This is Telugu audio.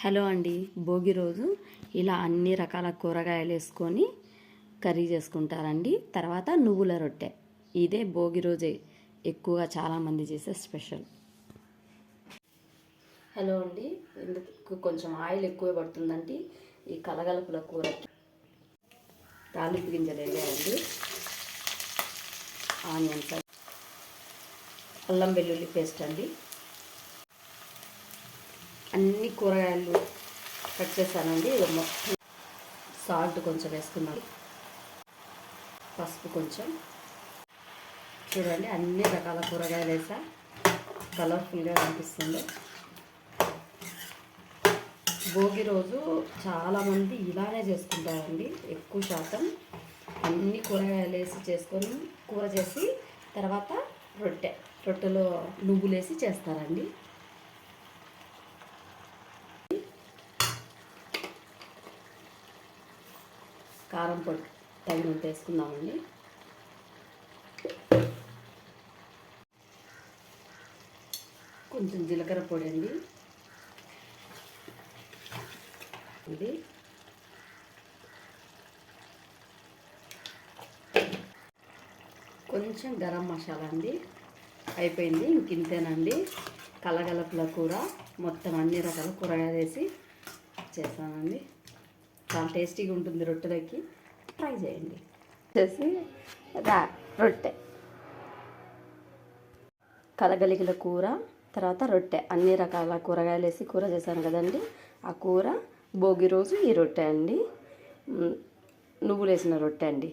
హలో అండి. భోగి రోజు ఇలా అన్ని రకాల కూరగాయలు వేసుకొని కర్రీ చేసుకుంటారండి. తర్వాత నువ్వుల రొట్టె. ఇదే భోగి రోజే ఎక్కువగా చాలామంది చేసే స్పెషల్. హలో అండి. ఇందుకు కొంచెం ఆయిల్ ఎక్కువ పడుతుందండి. ఈ కలగలుపుల కూరకి తాలింపు గింజలు వేయాలండి. ఆనియన్స్, అల్లం వెల్లుల్లి పేస్ట్ అండి. అన్ని కూరగాయలు కట్ చేశానండి. మొత్తం సాల్ట్ కొంచెం వేసుకున్నాను, పసుపు కొంచెం. చూడండి, అన్ని రకాల కూరగాయలు వేసా. కలర్ఫుల్గా కనిపిస్తుంది. భోగి రోజు చాలామంది ఇలానే చేసుకుంటారండి. ఎక్కువ శాతం అన్ని కూరగాయలు వేసి చేసుకొని కూర చేసి తర్వాత రొట్టెలో నువ్వులు వేసి చేస్తారండి. కారం పొడి తగినంత వేసుకుందామండి. కొంచెం జీలకర్ర పొడి అండి. ఇది కొంచెం గరం మసాలా అండి. అయిపోయింది. ఇంకింతేనండి. కలగలపుల కూర మొత్తం అన్ని రకాల కూరగాయలు వేసి చేస్తానండి. చాలా టేస్టీగా ఉంటుంది. రొట్టెలకి ట్రై చేయండి. చేసి రొట్టె, కలగలిగిన కూర, తర్వాత రొట్టె, అన్ని రకాల కూరగాయలు వేసి కూర చేశాను కదండి. ఆ కూర భోగి రోజు ఈ రొట్టె అండి. నువ్వులు వేసిన రొట్టె అండి.